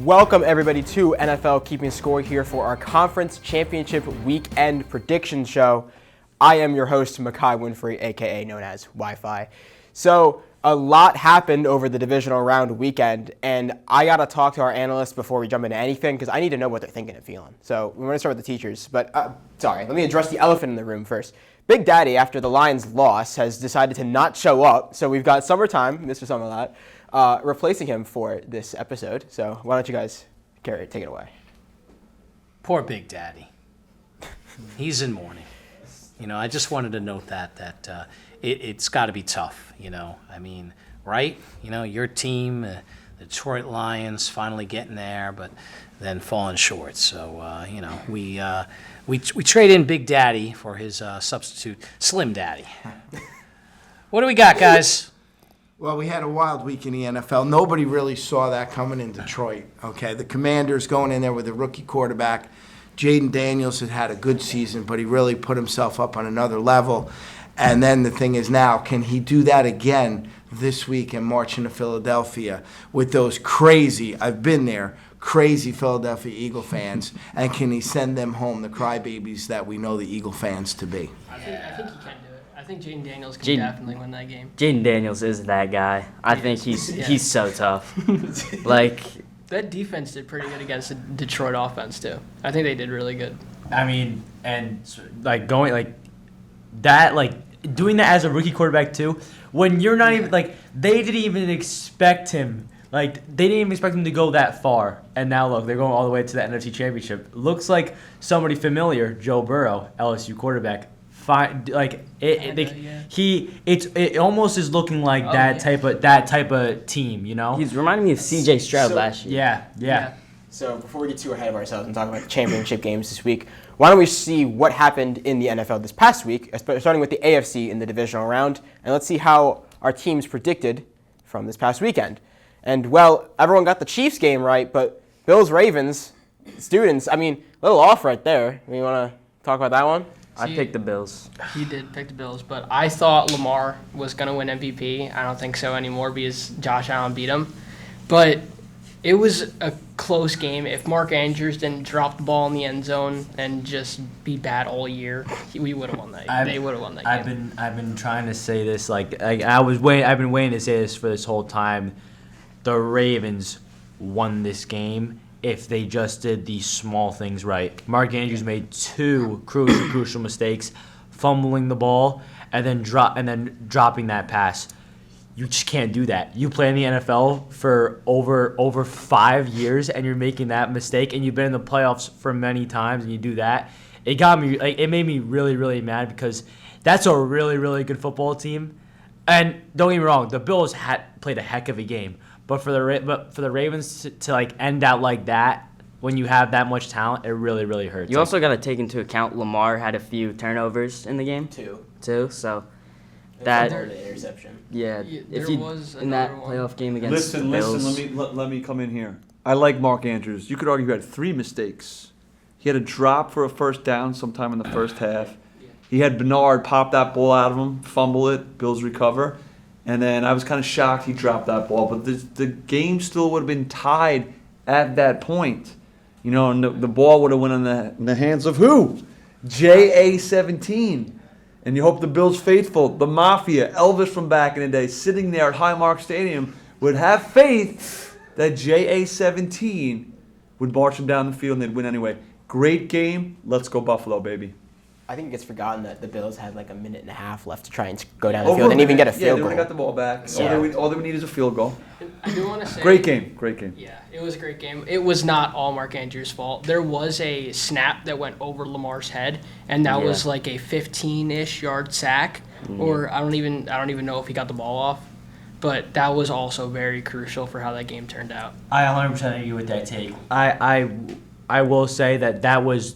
Welcome everybody to NFL Keeping Score here for our Conference Championship Weekend Prediction Show. I am your host, Makai Winfrey, aka known as Wi-Fi. So a lot happened over the Divisional Round weekend, and I gotta talk to our analysts before we jump into anything because I need to know what they're thinking and feeling. So we're gonna start with the teachers, but let me address the elephant in the room first. Big Daddy, after the Lions' loss, has decided to not show up, so we've got Summertime, Mr. Summerlat, replacing him for this episode. So why don't you guys take it away? Poor Big Daddy. He's in mourning. I just wanted to note that it's got to be tough, I mean, right? Your team, the Detroit Lions, finally getting there, but then falling short. So, we trade in Big Daddy for his substitute, Slim Daddy. What do we got, guys? Well, we had a wild week in the NFL. Nobody really saw that coming in Detroit. Okay, the Commanders going in there with a rookie quarterback. Jaden Daniels had a good season, but he really put himself up on another level. And then the thing is now, can he do that again this week and march into Philadelphia with those crazy, I've been there, crazy Philadelphia Eagle fans, and can he send them home, the crybabies that we know the Eagle fans to be? I think he can do it. I think Jaden Daniels can definitely win that game. Jaden Daniels is that guy. I think he's so tough. That defense did pretty good against the Detroit offense too. I think they did really good. I mean, and doing that as a rookie quarterback too, when you're not even they didn't even expect him. They didn't even expect him to go that far. And now look, they're going all the way to the NFC Championship. Looks like somebody familiar, Joe Burrow, LSU quarterback. It almost is looking like that type of team, He's reminding me of C.J. Stroud last year. Yeah. So before we get too ahead of ourselves and talk about the championship games this week, why don't we see what happened in the NFL this past week, starting with the AFC in the Divisional Round, and let's see how our teams predicted from this past weekend. And, well, everyone got the Chiefs game right, but Bills-Ravens, students, a little off right there. You want to talk about that one? I picked the Bills. He did pick the Bills, but I thought Lamar was going to win MVP. I don't think so anymore because Josh Allen beat him. But it was a close game. If Mark Andrews didn't drop the ball in the end zone and just be bad all year, we would have won that. They would have won that game. I've been trying to say this I've been waiting to say this for this whole time. The Ravens won this game if they just did these small things right. Mark Andrews made two crucial mistakes, fumbling the ball and then dropping that pass. You just can't do that. You play in the NFL for over 5 years and you're making that mistake, and you've been in the playoffs for many times and you do that. It made me really, really mad because that's a really, really good football team. And don't get me wrong, the Bills played a heck of a game. But for the Ravens to end out like that, when you have that much talent, it really, really hurts. You also got to take into account Lamar had a few turnovers in the game. Two. So that interception. Yeah. There was in that playoff game against the Bills. Let me come in here. I like Mark Andrews. You could argue he had 3 mistakes. He had a drop for a first down sometime in the first half. He had Bernard pop that ball out of him, fumble it, Bills recover. And then I was kind of shocked he dropped that ball. But the game still would have been tied at that point. And the ball would have went in the hands of who? JA-17. And you hope the Bills faithful, the Mafia, Elvis from back in the day, sitting there at Highmark Stadium, would have faith that JA-17 would march them down the field and they'd win anyway. Great game. Let's go Buffalo, baby. I think it gets forgotten that the Bills had a minute and a half left to try and go down the field and even get a field goal. Yeah, they would have got the ball back. Yeah. All they would need is a field goal. I do want to say... Great game. Yeah, it was a great game. It was not all Mark Andrews' fault. There was a snap that went over Lamar's head, and that was a 15-ish yard sack. Or I don't even know if he got the ball off. But that was also very crucial for how that game turned out. I 100% agree with that take. I will say that was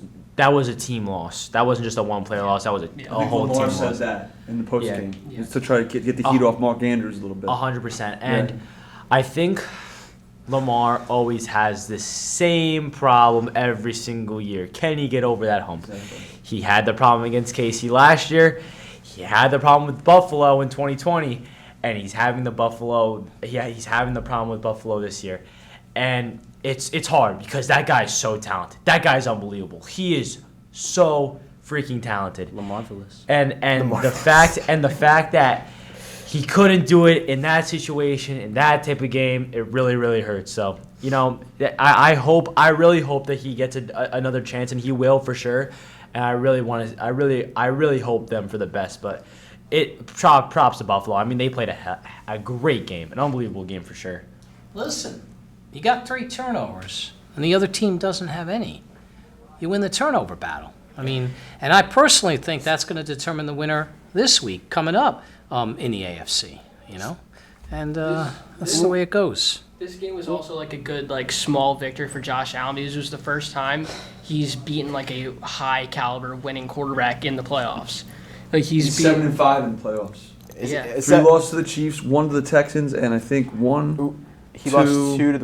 a team loss. That wasn't just a one-player loss. That was a whole team loss. says that in the post game. Just to try to get the heat off Mark Andrews a little bit. 100%. And I think Lamar always has the same problem every single year. Can he get over that hump? Exactly. He had the problem against KC last year. He had the problem with Buffalo in 2020. And he's having the problem with Buffalo this year. And it's hard because that guy is so talented. That guy's unbelievable. He is so freaking talented. Marvelous. And the fact that he couldn't do it in that situation, in that type of game, it really, really hurts. So, I really hope that he gets another chance, and he will for sure. And I really hope them for the best. But props to Buffalo. I mean, they played a great game, an unbelievable game for sure. Listen, you got 3 turnovers, and the other team doesn't have any. You win the turnover battle. I mean, and I personally think that's going to determine the winner this week coming up in the AFC, And that's the way it goes. This game was also like a good small victory for Josh Allen because it was the first time he's beaten like a high caliber winning quarterback in the playoffs. Like he's 7-5 in the playoffs. Yeah. 3 losses to the Chiefs, 1 to the Texans, and I think 1. He lost 3 to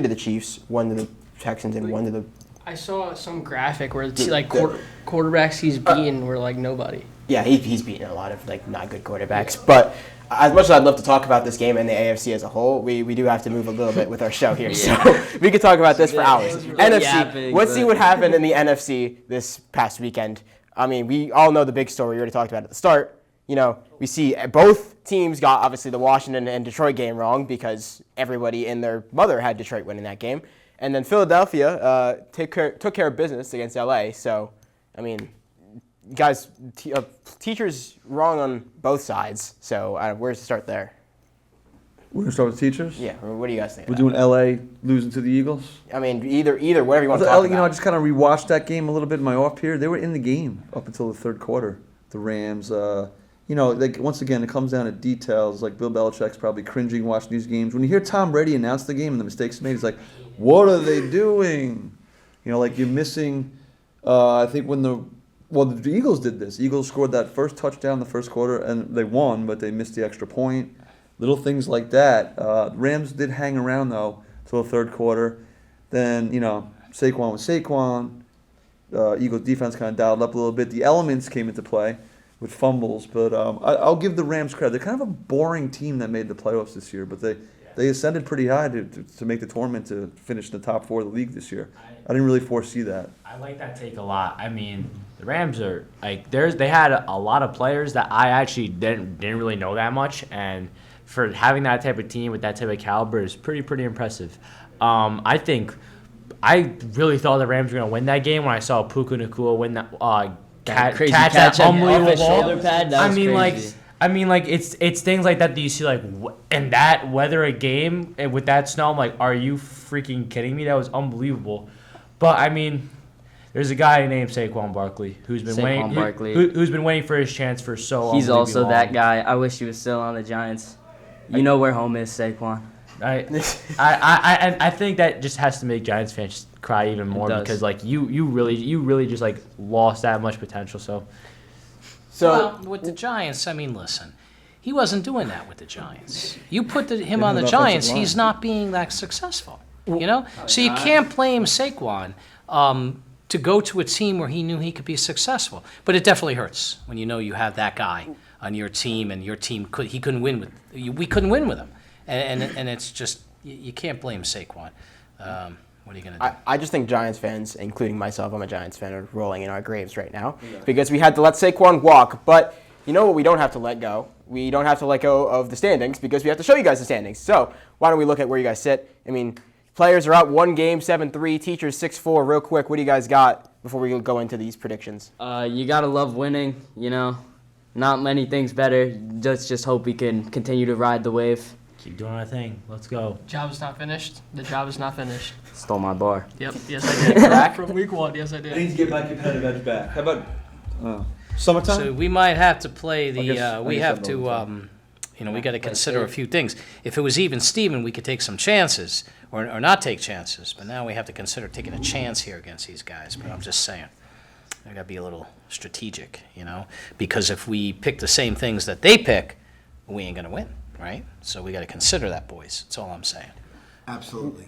the Chiefs, 1 to the Texans, and 1 to the. I saw some graphic where quarterbacks he's beaten were like nobody. Yeah, he's beaten a lot of not good quarterbacks. But as much as I'd love to talk about this game and the AFC as a whole, we do have to move a little bit with our show here. So we could talk about this for hours. NFC. Let's see what happened in the NFC this past weekend. I mean, we all know the big story. We already talked about it at the start. We see both teams got obviously the Washington and Detroit game wrong because everybody and their mother had Detroit winning that game. And then Philadelphia took care of business against LA. So, I mean, guys, teachers wrong on both sides. So, where's the start there? We're going to start with teachers? Yeah, what do you guys think? We're doing LA losing to the Eagles? I mean, either whatever you want to talk about. I just kind of rewatched that game a little bit in my off period. They were in the game up until the third quarter. The Rams, once again, it comes down to details. Like Bill Belichick's probably cringing watching these games. When you hear Tom Brady announce the game and the mistakes made, he's like, what are they doing? You're missing, I think the Eagles did this. The Eagles scored that first touchdown in the first quarter, and they won, but they missed the extra point. Little things like that. Rams did hang around, though, till the third quarter. Then, Saquon was Saquon. Eagles defense kind of dialed up a little bit. The elements came into play with fumbles, but I'll give the Rams credit. They're kind of a boring team that made the playoffs this year, but they ascended pretty high to make the tournament to finish in the top 4 of the league this year. I didn't really foresee that. I like that take a lot. I mean, the Rams are they had a lot of players that I actually didn't really know that much, and for having that type of team with that type of caliber is pretty impressive. I really thought the Rams were going to win that game when I saw Puka Nacua win that catch that unbelievable ball. Crazy. I mean, it's things like that you see, in that weather a game and with that snow. I'm like, are you freaking kidding me? That was unbelievable. But I mean, there's a guy named Saquon Barkley who's been waiting for his chance for so long. He's also that guy. I wish he was still on the Giants. You know where home is, Saquon. I think that just has to make Giants fans cry even more because you really just lost that much potential. So well, with the Giants, I mean, listen, he wasn't doing that with the Giants. You put him on the Giants, he's not being that successful. So you can't blame Saquon to go to a team where he knew he could be successful. But it definitely hurts when you have that guy on your team and your team we couldn't win with him. And it's just, you can't blame Saquon. What are you going to do? I just think Giants fans, including myself, I'm a Giants fan, are rolling in our graves right now because we had to let Saquon walk. But you know what we don't have to let go? We don't have to let go of the standings because we have to show you guys the standings. So why don't we look at where you guys sit? I mean, players are out 1 game, 7-3, teachers 6-4. Real quick, what do you guys got before we go into these predictions? You got to love winning, Not many things better. Just hope we can continue to ride the wave. Keep doing our thing. Let's go. Job is not finished. The job is not finished. Stole my bar. Yep. Yes, I did. Back from week 1. Yes, I did. I need to get my competitive edge back. How about summertime? So we might have to play I guess we got to consider a few things. If it was even Steven, we could take some chances or not take chances. But now we have to consider taking a chance here against these guys. But I'm just saying, we got to be a little strategic, because if we pick the same things that they pick, we ain't going to win, right? So we got to consider that, boys. That's all I'm saying. Absolutely.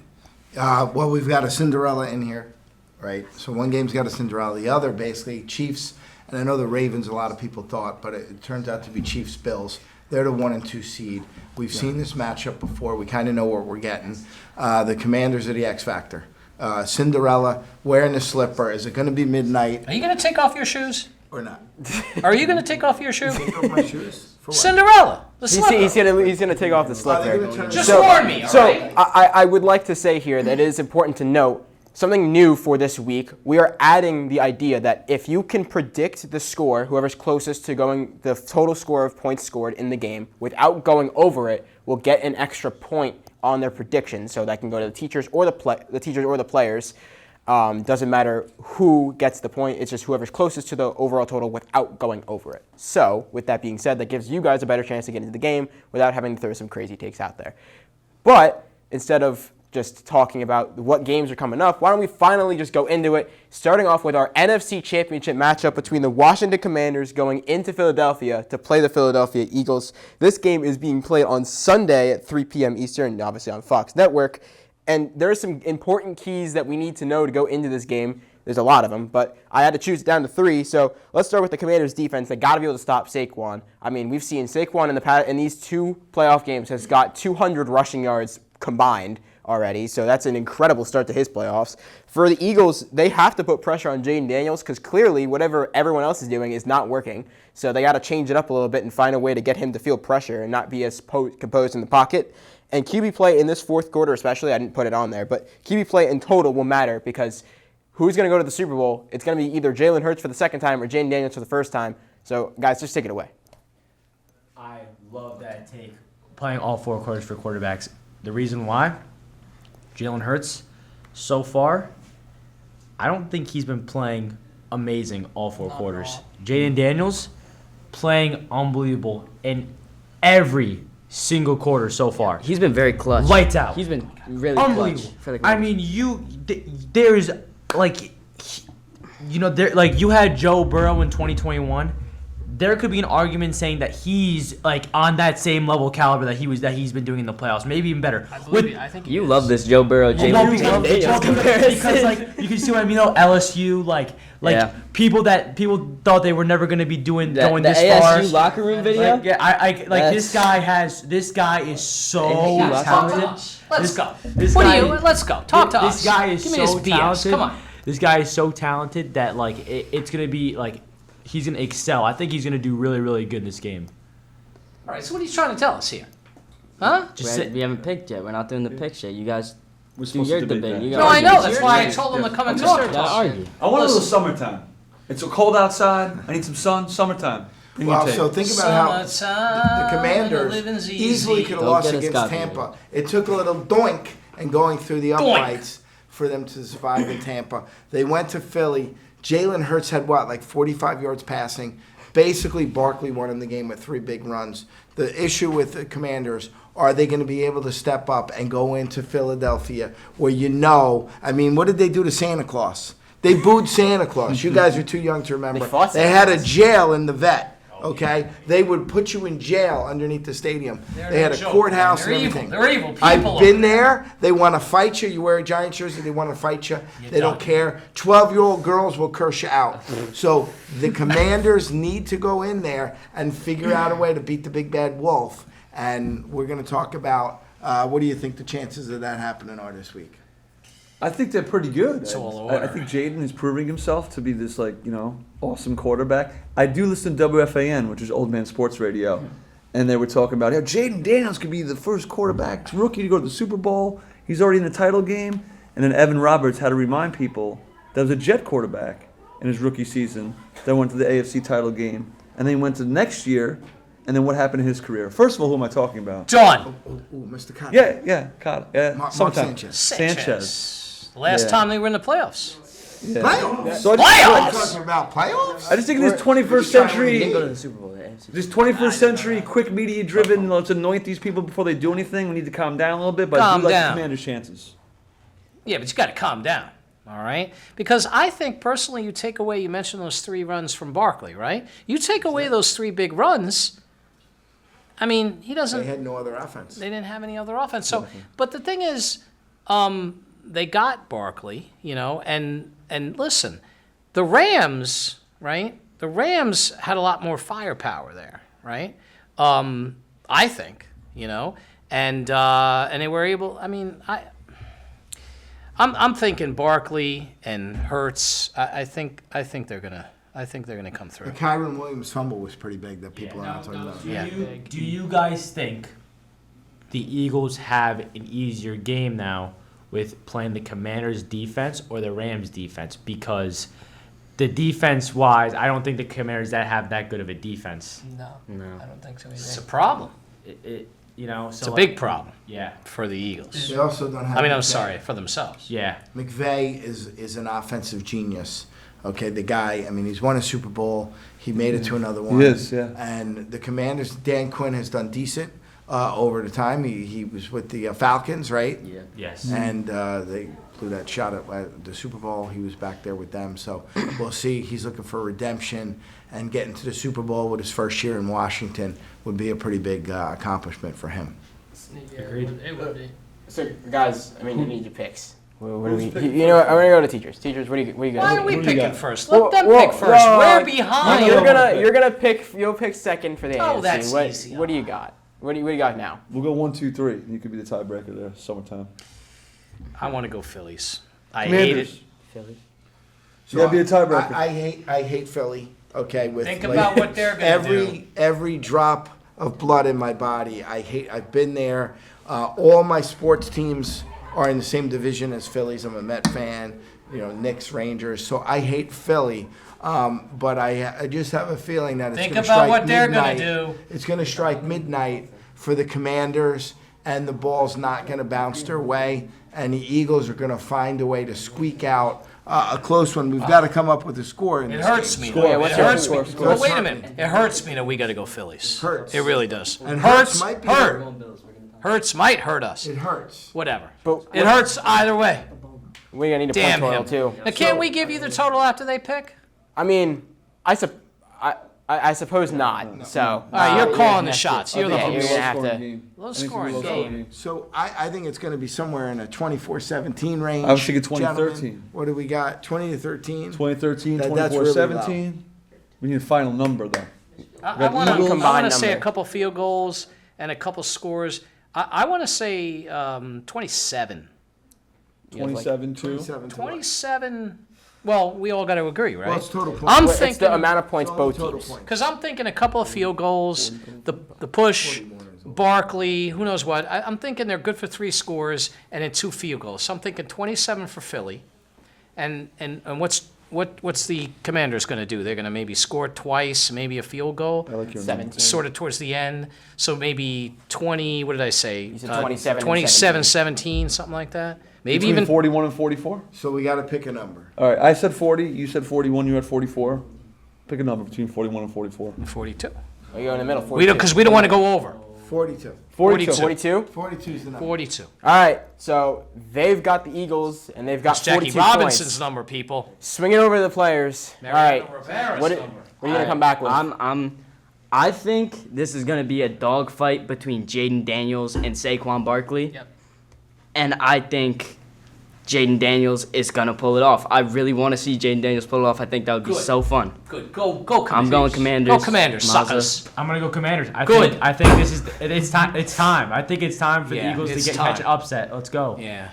Well, we've got a Cinderella in here, right? So one game's got a Cinderella. The other, basically, Chiefs, and I know the Ravens, a lot of people thought, but it turns out to be Chiefs-Bills. They're the 1 and 2 seed. We've seen this matchup before. We kind of know what we're getting. The Commanders are the X factor. Cinderella wearing the slipper. Is it going to be midnight Are you going to take off your shoes? or not? Are you going to take off your shoe? Take off my shoes? For what? Cinderella, the slipper. He's gonna take off the Are they gonna slipper. turn Just it- warn me, all So right? I would like to say here that it is important to note something new for this week. We are adding the idea that if you can predict the score, whoever's closest to going the total score of points scored in the game without going over it, will get an extra point on their prediction. So that can go to the teachers or the teachers or the players. Doesn't matter who gets the point. It's just whoever's closest to the overall total without going over it. So with that being said, that gives you guys a better chance to get into the game without having to throw some crazy takes out there. But instead of just talking about what games are coming up, why don't we finally just go into it, starting off with our NFC Championship matchup between the Washington Commanders going into Philadelphia to play the Philadelphia Eagles. This game is being played on Sunday at 3 p.m. Eastern, obviously on Fox Network. And there are some important keys that we need to know to go into this game. There's a lot of them, but I had to choose it down to 3. So let's start with the Commanders' defense. They got to be able to stop Saquon. I mean, we've seen Saquon in these 2 playoff games has got 200 rushing yards combined already. So that's an incredible start to his playoffs. For the Eagles, they have to put pressure on Jaden Daniels because clearly whatever everyone else is doing is not working. So they got to change it up a little bit and find a way to get him to feel pressure and not be as composed in the pocket. And QB play in this fourth quarter especially, I didn't put it on there, but QB play in total will matter because who's going to go to the Super Bowl? It's going to be either Jalen Hurts for the second time or Jaden Daniels for the first time. So, guys, just take it away. I love that take. Playing all 4 quarters for quarterbacks. The reason why, Jalen Hurts, so far, I don't think he's been playing amazing all 4 quarters. Jaden Daniels, playing unbelievable in every single quarter so far. He's been very clutch. Lights out. He's been really Unbelievable. clutch for the I Commanders. mean, there's like, you had Joe Burrow in 2021. There could be an argument saying that he's like on that same level caliber that he's been doing in the playoffs, maybe even better. I think You love this Joe Burrow, Jalen Daniels comparison. because like you can see what I mean. LSU, like Yeah. people thought they were never going to be going The this ASU far. locker room video. Like, yeah, this guy is so ASU talented. Let's go. This What guy- do you? Let's go. Talk to us. This guy is Give me so this BS. talented. Come on. This guy is so talented that like it's gonna be like he's gonna excel. I think he's gonna do really, really good in this game. All right. So what are you trying to tell us here? Huh? Just sit. We haven't picked yet. We're not doing the picks yet. You guys We're do supposed your to debate debate. that. You No, gotta I argue. know. It's That's your why I turn. told them to come and You talk gotta to us. argue. I want a little Listen. summertime. It's cold outside. I need some sun. Summertime. Bring your Well, tape. so think about how the Summertime, Commanders living's easily easy. could have Don't lost get us against copyrighted. Tampa. It took a little doink and going through the uprights for them to survive in Tampa. They went to Philly. Jalen Hurts had like 45 yards passing. Basically, Barkley won in the game with 3 big runs. The issue with the Commanders, are they going to be able to step up and go into Philadelphia where I mean, what did they do to Santa Claus? They booed Santa Claus. You guys are too young to remember. They fought They Santa had a Claus. jail in the vet. Okay, they would put you in jail underneath the stadium. They had a joke, courthouse man. and They're everything. evil. They're evil people I've over been there. there. They want to fight you. You wear a Giant jersey, they want to fight you. They don't care. 12-year-old girls will curse you out. So the Commanders need to go in there and figure out a way to beat the big bad wolf. And we're going to talk about what do you think the chances of that happening are this week? I think they're pretty good. It's all I order. think Jaden is proving himself to be this awesome quarterback. I do listen to WFAN, which is Old Man Sports Radio, and they were talking about how Jaden Daniels could be the first quarterback rookie to go to the Super Bowl. He's already in the title game. And then Evan Roberts had to remind people that was a Jet quarterback in his rookie season that went to the AFC title game, and then he went to the next year. And then what happened in his career? First of all, who am I talking about? Done. Oh, Mr. Cotton. Yeah, Cotton. Yeah, Mark sometime. Sanchez. Sanchez. The last Yeah. time they were in the playoffs. Yeah. Playoffs? So I Playoffs? just, Talking about playoffs? I just think in this 21st He didn't go century, to the Super Bowl. The AFC. this 21st century, quick media driven, let's anoint these people before they do anything. We need to calm down a little bit, but I Calm do like down. the Commanders' chances. Yeah, but you got to calm down. All right? Because I think personally you mentioned those 3 runs from Barkley, right? You take away those 3 big runs, I mean, he doesn't. They had no other offense. They didn't have any other offense. So, but the thing is, they got Barkley, and listen, the Rams, right? The Rams had a lot more firepower there, right? I think, and they were able. I mean, I'm thinking Barkley and Hurts. I think they're gonna come through. The Kyron Williams fumble was pretty big that people are not talking about. Yeah. Do you guys think the Eagles have an easier game now with playing the Commanders' defense or the Rams' defense? Because the defense-wise, I don't think the Commanders have that good of a defense. No, I don't think so It's a either. problem. It's a big problem Yeah, for the Eagles. They also don't have. I mean, I'm McVay. sorry, for themselves. yeah. McVay is an offensive genius. Okay, the guy. I mean, he's won a Super Bowl. He made it to another one. He is, yeah. And the Commanders, Dan Quinn has done decent over the time. He was with the Falcons, right? Yeah. Yes. And they blew that shot at the Super Bowl. He was back there with them. So we'll see. He's looking for redemption, and getting to the Super Bowl with his first year in Washington would be a pretty big accomplishment for him. Yeah, Agreed. It would be. So, guys, I mean, you need your picks. What do we? You know what? I'm gonna go to teachers. Teachers, what do you guys? Why are we What do you picking got? first? Let them Well, pick first. well, We're behind. You're gonna pick. You'll pick second for the Oh, AFC. that's what, easy. What do you got? What do you got now? We'll go 1, 2, 3. You could be the tiebreaker there. Summertime. I want to go Phillies. I hate it. Philly. You gotta be a tiebreaker. I hate Philly. Okay, with Think like, about what they're gonna do. every drop of blood in my body. I've been there. All my sports teams are in the same division as Phillies. I'm a Met fan. Knicks, Rangers. So I hate Philly. But I just have a feeling that it's Think going to about strike what they're gonna midnight. do. It's going to strike midnight for the Commanders, and the ball's not going to bounce their way. And the Eagles are going to find a way to squeak out a close one. We've got to come up with a score in It this hurts game. me. Yeah, what's It your hurts score? me. Score. Well, wait a minute. It hurts me that we got to go Phillies. Hurts. It really does. And Hurts. might be Hurts might hurt us. It hurts. Whatever. But It hurts either way. we're gonna need a Damn point him. total too. Now, can't we give you the total after they pick? I mean, I suppose not. So. All right, you're gonna calling the have to- shots. You're the yeah, you're host. gonna have to. Low Anything scoring low game. So I think it's going to be somewhere in a 24-17 range. I was thinking Gentlemen, 2013. what do we got? 20 to 13. 2013, That's 24, really 17. We need a final number, though. I got want Eagles. to say a number. couple field goals and a couple scores. I want to say 27. 27, 2. 27 to what? 27. Well, we all got to agree, right? Well, it's total points. I'm Well, it's thinking the amount of points It's all both total teams. points. because I'm thinking a couple of field goals, the push, Barkley, who knows what. I'm thinking they're good for 3 scores and then 2 field goals. So I'm thinking 27 for Philly, and what's the Commanders going to do? They're going to maybe score twice, maybe a field goal. I like your 17. Sort of towards the end. So maybe 20, what did I say? You said 27 and 27, 17, something like that. Maybe Between even 41 and 44? So we got to pick a number. All right, I said 40. You said 41. You had 44. Pick a number between 41 and 44. 42. We go in the middle. We don't, because we don't want to go over. 42. 42. 42. 42 is the number. 42. All right. So they've got the Eagles and they've got That's Jackie 42 Robinson's points. number, people. Swinging over the players. All right. Rivera's What number. are you gonna come back with? I think this is gonna be a dogfight between Jaden Daniels and Saquon Barkley. Yep. And I think Jaden Daniels is gonna pull it off. I really want to see Jaden Daniels pull it off. I think that would be Good. so fun. Good. Go Commanders. I'm going Commanders. Go Commanders, Mazza. suckers. I'm gonna go Commanders. Good. I think this is it's time. It's time. I think it's time for Yeah, the Eagles it's to catch time. an upset. Let's go. Yeah.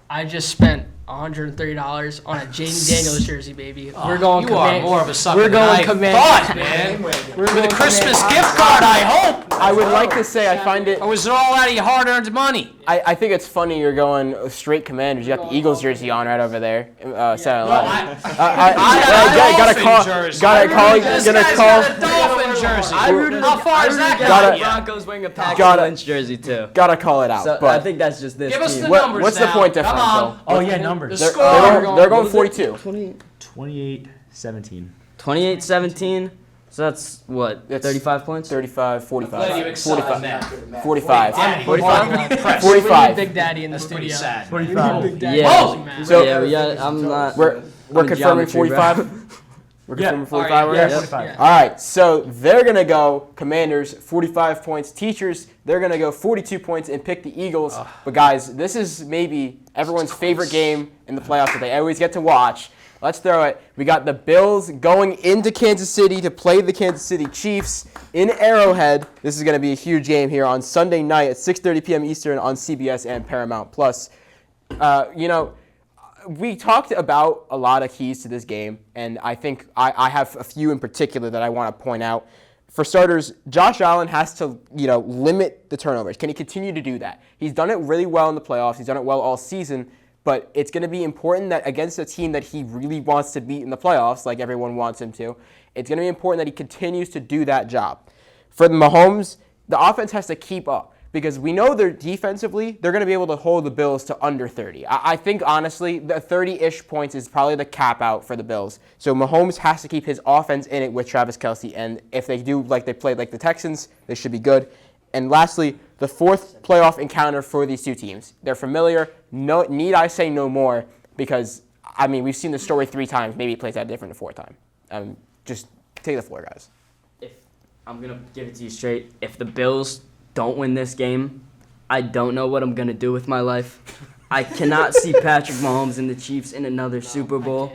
I just spent $130 on a Jaden Daniels jersey, baby. We're Oh, going You are more of a sucker We're going than I Commanders. thought, man. We're With going a Christmas Commanders. gift card, I hope. I would like to say I find it. Or was it all out of your hard-earned money? I think it's funny you're going straight Commanders. You got the Eagles jersey on right over there. Saturday night. got a Gotta call. This Gonna guy's call. got a Dolphin jersey. I rooted How far is that Gotta- got you? Broncos wearing a Paxton Gotta- Lynch jersey too. Gotta call it out. So I But think that's just this Give us team. the What- numbers what's the now. point Come differential? on. Oh yeah, The numbers. they're, score. they're going 42. 28-17. 28-17. So that's what? It's 35 points. 35, Glad you 45. excel 45. in that. 45. Daddy, 45. I'm impressed. 45. Big Daddy in the That's pretty studio. sad. We need Big Daddy. Yeah. Oh! So- yeah, we got, I'm not. We're I'm a confirming geometry, bro. 45. We're confirming 45. Yeah, We're 45. Yeah. All right, so they're going to go Commanders, 45 points. Teachers, they're going to go 42 points and pick the Eagles. But, guys, this is maybe everyone's favorite game in the playoffs that they always get to watch. Let's throw it. We got the Bills going into Kansas City to play the Kansas City Chiefs in Arrowhead. This is going to be a huge game here on Sunday night at 6:30 p.m. Eastern on CBS and Paramount Plus. We talked about a lot of keys to this game, and I think I have a few in particular that I want to point out. For starters, Josh Allen has to, limit the turnovers. Can he continue to do that? He's done it really well in the playoffs. He's done it well all season, but it's going to be important that against a team that he really wants to beat in the playoffs, like everyone wants him to, it's going to be important that he continues to do that job. For the Mahomes, the offense has to keep up because we know they're defensively, they're going to be able to hold the Bills to under 30. I think, honestly, the 30-ish points is probably the cap out for the Bills. So Mahomes has to keep his offense in it with Travis Kelce, and if they do like they played like the Texans, they should be good. And lastly, the fourth playoff encounter for these two teams. They're familiar. No, need I say no more? Because, we've seen the story 3 times. Maybe it plays out different the 4th time. Just take the floor, guys. If I'm going to give it to you straight, if the Bills don't win this game, I don't know what I'm going to do with my life. I cannot see Patrick Mahomes and the Chiefs in another Super Bowl.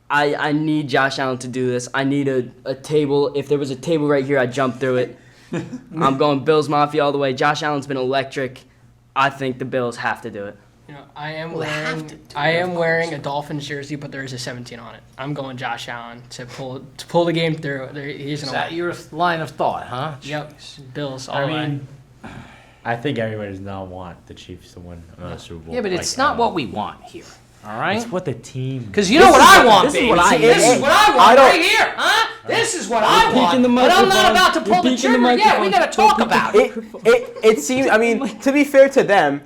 I need Josh Allen to do this. I need a table. If there was a table right here, I'd jump through it. I'm going Bills Mafia all the way. Josh Allen's been electric. I think the Bills have to do it. I am wearing a Dolphins jersey, but there is a 17 on it. I'm going Josh Allen to pull the game through. He's Is gonna that your line of thought, huh? Yep. Bills all I the way. mean, I think everybody does not want the Chiefs to win another Super Bowl. Yeah, but it's not what we want here. All right? It's what the team. Because you know what I want, this is baby. what I- This is what I I want don't- right here, huh? This is what I want. peeking the But I'm not microphone. about to pull You're the peeking the trigger yet. We microphone. got to talk about it. It seems, to be fair to them,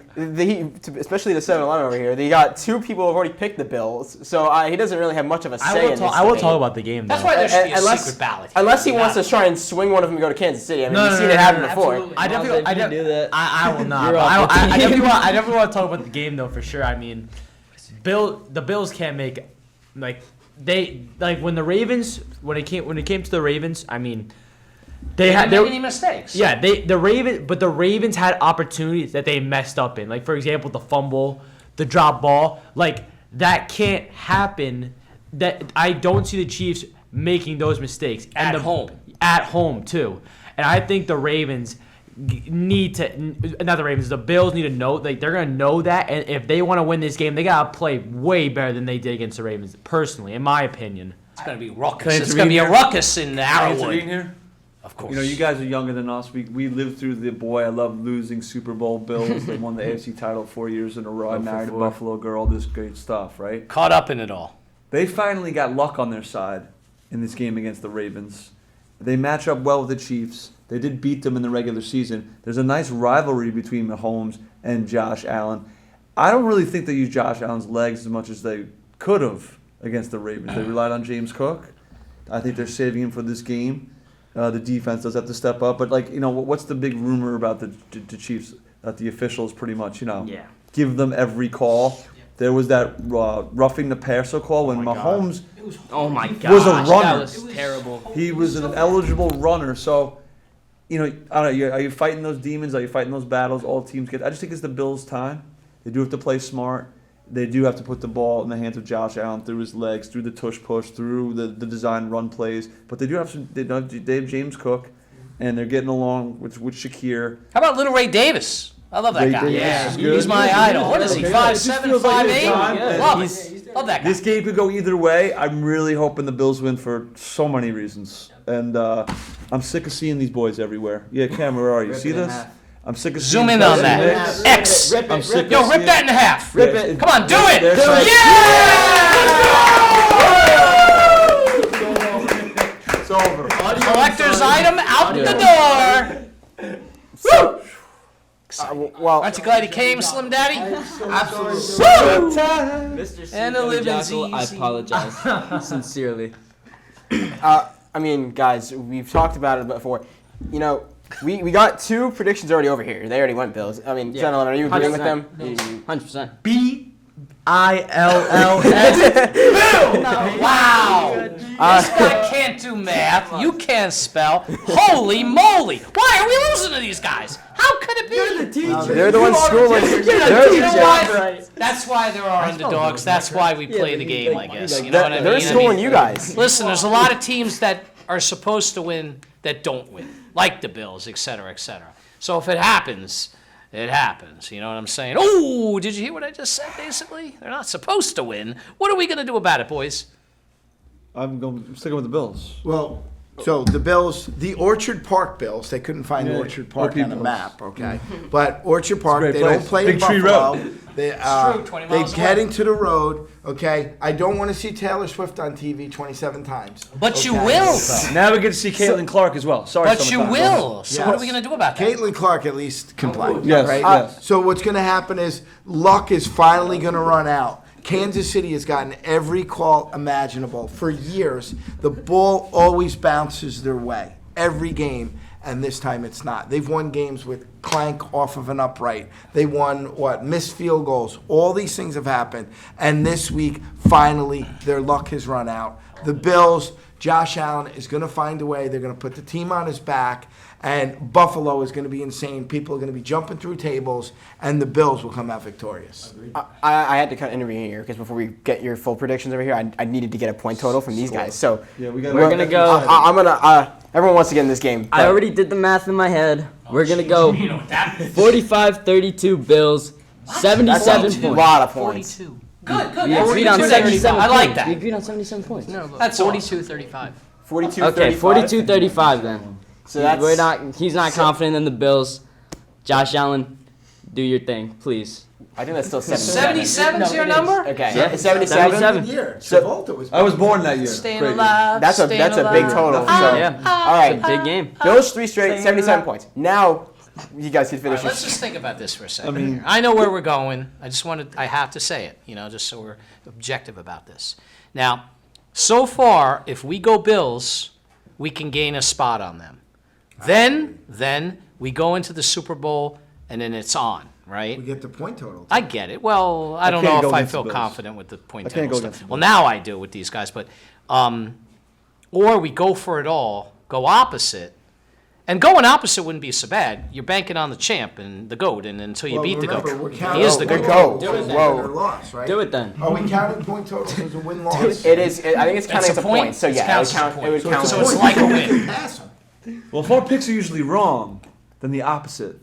especially the 7-Eleven over here, they got 2 people who have already picked the Bills, so he doesn't really have much of a say in this I will debate. talk about the game, though. That's why there should be a Unless- secret ballot. Unless he wants to try and swing one of them and go to Kansas City. No, we've no, seen no, it no, happen no, before. absolutely. I definitely, If you do that, I will not. you're But off the I team. definitely want to talk about the game though for sure. The Bills can't make when it came to the Ravens. They didn't make any mistakes. Yeah, the Ravens had opportunities that they messed up in. Like for example, the fumble, the drop ball. Like that can't happen. That I don't see the Chiefs making those mistakes At home. At home too, and I think the Ravens the Bills need to know, they're going to know that, and if they want to win this game, they got to play way better than they did against the Ravens, personally, in my opinion. It's going to be ruckus. Can I It's going to be a intervene ruckus in Can I intervene Arrowwood. here? Of course. You guys are younger than us. We lived through the boy. I love losing Super Bowl Bills. They won the AFC title 4 years in a row. I married a Buffalo girl. This great stuff, right? Caught up in it all. They finally got luck on their side in this game against the Ravens. They match up well with the Chiefs. They did beat them in the regular season. There's a nice rivalry between Mahomes and Josh Allen. I don't really think they used Josh Allen's legs as much as they could have against the Ravens. They relied on James Cook. I think they're saving him for this game. The defense does have to step up. But, what's the big rumor about the Chiefs? That the officials pretty much, give them every call. There was that roughing the passer call when Mahomes Oh my God. was a runner. That was terrible. He was an eligible runner. So, I don't know. Are you fighting those demons? Are you fighting those battles all teams get? I just think it's the Bills' time. They do have to play smart. They do have to put the ball in the hands of Josh Allen through his legs, through the tush push, through the design run plays. But they do have they have James Cook, and they're getting along with Shakir. How about Little Ray Davis? I love that Ray guy. Davis is He's good. my idol. What is he? Okay. 5'7", It just feels like his 5'8"? time, and Love it. Love that guy. This game could go either way. I'm really hoping the Bills win for so many reasons. And I'm sick of seeing these boys everywhere. Yeah, Cam, where are you? See this? I'm sick of seeing Zoom in on Tyson that. Hicks. X. I'm sick Yo, of rip seeing- that in half. Rip it. Come on, do it. There's Yeah! It's over. Collector's item out the door. So, well, Aren't you glad he came, Slim Daddy? Mr. And the living's Jackal, I easy. apologize. Sincerely. guys, we've talked about it before. We got 2 predictions already over here. They already went Bills. 7-Eleven, are you agreeing with them? 100%. BILLS. Wow. This guy can't do math. You can't spell. Holy moly! Why are we losing to these guys? How could it be? You're the teacher. They're the ones schooling. You know why? That's why there are underdogs. That's why we play the game, I guess. You know what I mean? They're schooling you guys. Listen, there's a lot of teams that are supposed to win that don't win, like the Bills, et cetera, et cetera. So if it happens, it happens. You know what I'm saying? Oh, did you hear what I just said, basically? They're not supposed to win. What are we going to do about it, boys? I'm sticking with the Bills. Well, so the Bills, the Orchard Park Bills, they couldn't find Yeah, Orchard Park OP on the Bills. map, okay? But Orchard Park, great they place. don't play Big in Tree Buffalo. Road. They, true, 20 they miles heading away. to the road, okay? I don't want to see Taylor Swift on TV 27 times. But you okay? will, though. Now we get to see Caitlin Clark as well. Sorry, But you summertime. will. So what are we Yes. going to do about that? Caitlin Clark at least can play. Yes, right? yes. So what's going to happen is luck is finally going to run out. Kansas City has gotten every call imaginable. For years, the ball always bounces their way, every game, and this time it's not. They've won games with clank off of an upright. They won, missed field goals. All these things have happened. And this week, finally, their luck has run out. The Bills, Josh Allen is going to find a way. They're going to put the team on his back. And Buffalo is going to be insane. People are going to be jumping through tables, and the Bills will come out victorious. I had to cut intervene here because before we get your full predictions over here, I needed to get a point total from these guys. So Yeah, we got. We're gonna go. I'm gonna. Everyone wants to get in this game. I already did the math in my head. We're gonna go You know what that means. 45-32 Bills. 77 That's a points. lot of points. 42. Good, good. We Yeah, agreed on 42, 77 I like points. that. We agreed on 77 points. No, but That's 42-35. 42. Okay, 35. 42-35 then. So that's We're not. He's not confident in the Bills. Josh Allen, do your thing, please. I think that's still 77. 77's your number? Okay. Yeah, 77. 77. Year. So- Travolta was. I was born that year. Staying Great. alive. That's a staying big alive. total. So, Yeah. all right. It's a big game. Bills 3 straight, 77 points. Now you guys can All finish. right, let's just think about this for a second. I mean- here. I know where we're going. I have to say it, just so we're objective about this. Now, so far, if we go Bills, we can gain a spot on them. Then we go into the Super Bowl, and then it's on, right? We get the point total. I get it. Well, I don't can't know go if I against the feel Bills. confident with the point I can't table go stuff. against the Well, Bills. now I do with these guys, but or we go for it all, go opposite. And going opposite wouldn't be so bad. You're banking on the champ and the GOAT, and until you beat the remember, we're GOAT. counting He is the Good GOAT. go. Win Whoa. or loss, right? Do it then. Are we counting point totals as a win-loss? It is. I think it's counting That's as a a point? point. So It yeah, counts it as a would count. point. It would count. So as it's a like a We win. can pass them. Well, if our picks are usually wrong, then the opposite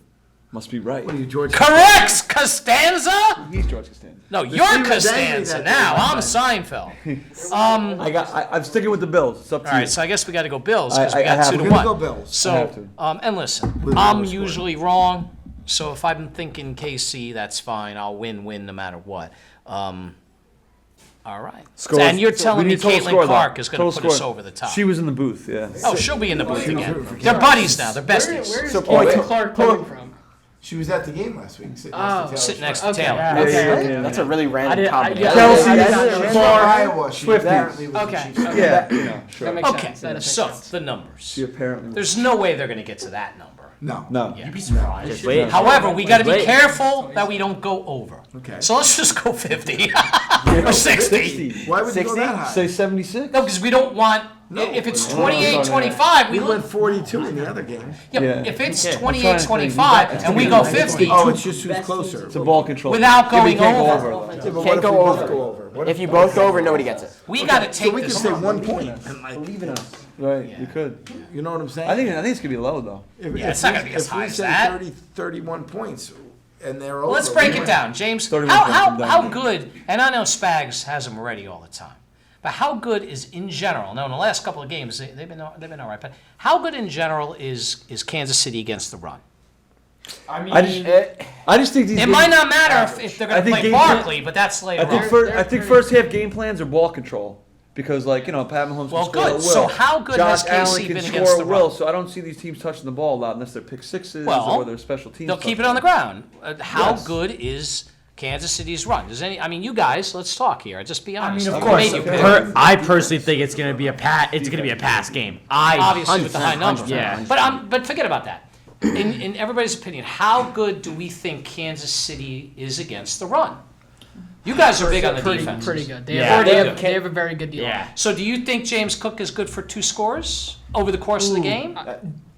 must be right. What are you, George? Corrects, Costanza? He's George Costanza. No, you're team was angry Costanza that now. day. I'm Seinfeld. I'm sticking with the Bills. It's up to All you. right, so I guess we got to go Bills because I we got have 2 to. to We're gonna 1. go Bills. I So, have to. and listen, With a I'm lower score. usually wrong. So if I'm thinking KC, that's fine. I'll win no matter what. All right. Scores. And you're We telling me need total Caitlin score, though. Clark is going Total to put us score. over the top. She was in the booth, yeah. Oh, she'll be in the booth She was again. rooting for They're Kansas. buddies now. They're besties. Where's So Caitlin point- Clark coming from? She was at the game last week. Sitting Oh. Sitting next Swift. to Taylor. Yeah. That's a really random didn't- I- combination. yeah. Kelsey, She's from Clark, Iowa. She Swifties. apparently was the Okay, Chiefs. okay. Yeah, you know, sure. That makes Okay, sense. That does so make sense. the numbers. She apparently. There's no way they're going to get to that number. No. No. Yeah. Just wait. However, we got to be Wait. careful that we don't go over. Okay. So let's just go 50 or 60. Why would you go 60? that high? Say 76? No, because we don't want. No. If it's No, 28-25, We we went look. 42 in the other game. Yeah, Yeah. if it's Okay. 28-25 and we go 50 Oh, it's just who's closer. It's a ball control. without Yeah, but going you can't go over, though. Yeah, but Can't what if go we both over. go over? What If you both go over, nobody gets it. we got to So take we could this. say 1 point. Right, Yeah. you could. You know what I'm saying? I think it's gonna be low though. Yeah, it's not gonna be as high as that. 30, 31 points, and they're over. Well, let's break it down, James. 31 How, points how, from down. how good, and I know Spags has them ready all the time, but how good is in general, now in the last couple of games, they've been all right, but how good in general is Kansas City against the run? I just think these. It games- might not matter if they're I going to think play game plan- Barkley, but that's later I think on. first half game plans are ball control because Pat Mahomes Well, can score good. at will. So how good Josh has KC Allen can been score against at the will. run? So I don't see these teams touching the ball a lot unless they're pick sixes Well, or they're special teams. They'll keep it on the ground. How Yes. good is Kansas City's run? You guys, let's talk here. Just be honest. Of Who course, made you pick? I personally think it's gonna be a pass game. Obviously with the high number. 100%, Yeah. But forget about that. In everybody's opinion, how good do we think Kansas City is against the run? You guys are big on the pretty, defense. pretty good. They, Yeah. have, they, Pretty have, good. they have a very good deal. Yeah. So do you think James Cook is good for 2 scores over the course of the game?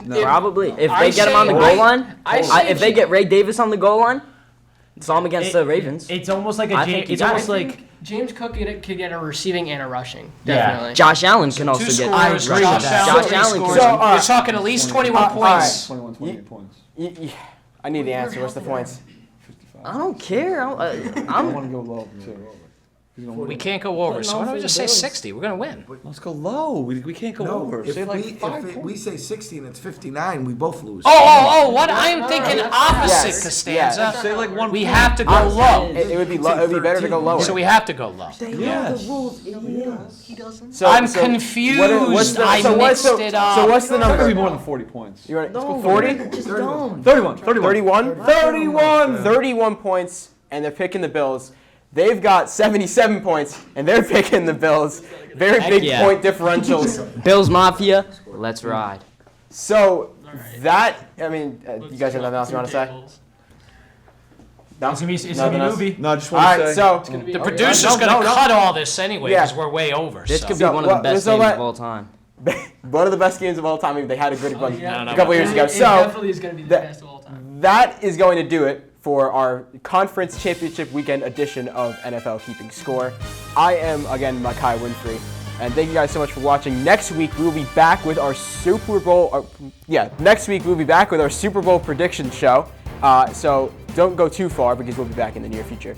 Probably. If I they get him on the say- goal line, I say if they get Ray Davis on the goal line, saw him against the Ravens. It's almost like I think it's he got almost it. like James Cook could get a receiving and a rushing. Yeah. Definitely. Josh Allen can also 2 get. scores, agree with Josh that. Allen, Josh 3 Allen scores. can- So, You're talking at least 21 points. 21, 28 points. I need the answer. What's the points? 55. I don't care. I I'm want to go low, too. He's gonna We win. can't go over, so why don't we for just the say Bills. 60? We're going to win. Let's go low. We can't go over. if Say like we, 5 if points. we say 60 and it's 59, we both lose. What? I'm thinking opposite, Yes, Costanza. Say like 1 We point. have to go low. It would be low. It would be better to go lower. So we have to go low. Yes. So, I'm so confused. what's the- I so what's mixed the- it up. So what's the It's not gonna be number? more than 40 points. You ready? no, 40? Just dumb. 31. 31? 31 points, and they're picking the Bills. They've got 77 points, and they're picking the Bills. Very big yeah. point differentials. Bills Mafia, let's ride. So that, I mean, you guys have nothing else you want to say? No? it's gonna be Nothing a else? movie. No, I just All want to right, say. so The producer's No, going to no. cut all this anyway Yeah. because we're way over. This so. could be So, one of the well, best so games let- of all time. one of the best games of all time. They had a good one yeah. a couple years ago. It So definitely is going to be the that- best of all time. that is going to do it for our conference championship weekend edition of NFL Keeping Score. I am, again, Makai Winfrey, and thank you guys so much for watching. Next week, we will be back with our Super Bowl, next week we'll be back with our Super Bowl prediction show. So don't go too far because we'll be back in the near future.